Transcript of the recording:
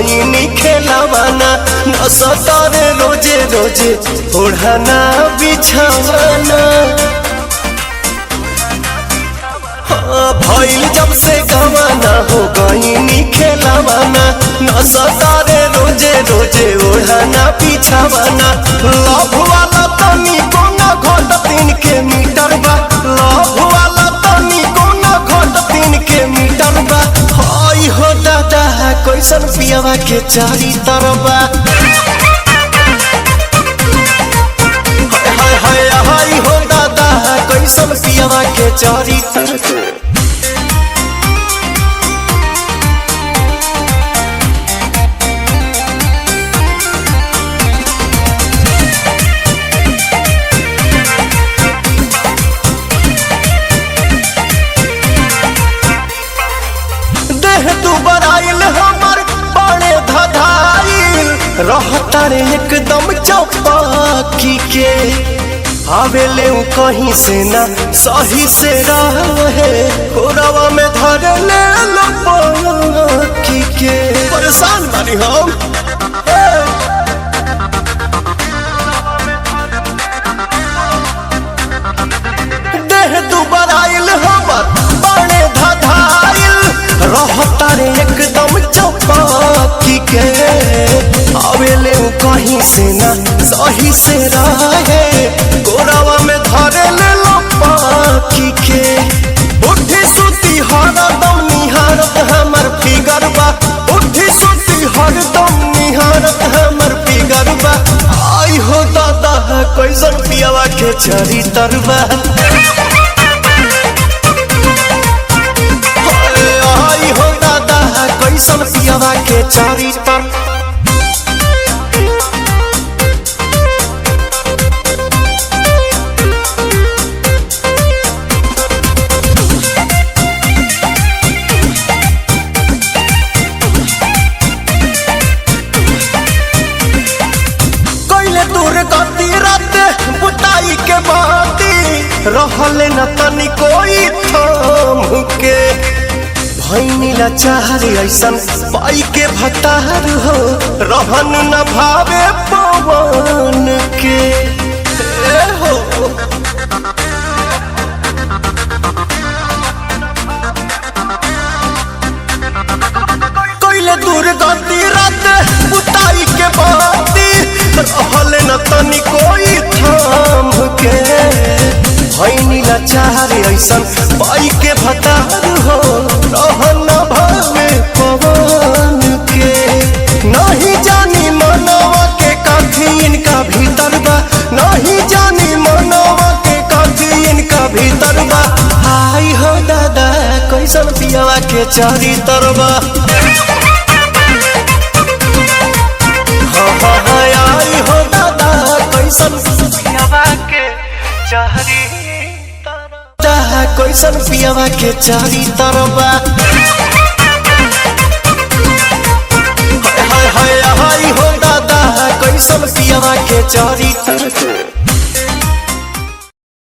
गईनी खेलावाना न सतारे रोजे रोजे ओढ़ाना बिछावाना। भइल जब से गवाना हो गईनी खेलावाना न सतारे रोजे रोजे ओढ़ाना बिछावाना। लव वाला तनी कोना घट 3 के मीटर बा, लव वाला तनी कोना घट 3 के मीटर बा। हाय हो दादा कैसन पियावा के चारी तरबा, हाय हाय हाय हो दादा कैसन पियावा के चारी तरबा। दुबराइल हमर बड़े धधाइल रहता रे एकदम चौपाकी के। आवेले कहीं से ना सही से रहे कोरावा में धर ले लपकी के। परेशान बानी हम देह दुबराइल हमर बड़े धधाइल रहता रे एकदम चौपाकी के। आवेले कहीं से ना सही से रहे गोरावा में धरे ले लपाकी के। उठी सुती हरदम निहारत हमर फिगर बा, उठी सुती हरदम निहारत हमर फिगर बा। आई हो दादा कैसन पियावा के चरित्र बा, कैसन पियावा के चरित्र। कैले दूर गति रात बुताई के बाती रहले न तनी कोई थाम के। भैनीला चाहरे ऐसन पाई के भतार हो रहन न भावे पवन के हो। कैले दूर गति रात बुताई के बाती रहले न तनी कोई थाम के। भैनीला चाहरे ऐसन पाई के भतार हो रहन भावे पवन के। नहीं जानी मनवा के काफी इनका भीतर बा, नहीं जानी मनवा के काफी इनका भीतर बा। हाय हो दादा कैसन पियावा के चरित्र बा, आई हो दादा कैसन पियावा के चरित्र, कैसन पियावा के चरित्र बा। हाय हाय हाय हो दादा कैसन पियावा के चरित्र।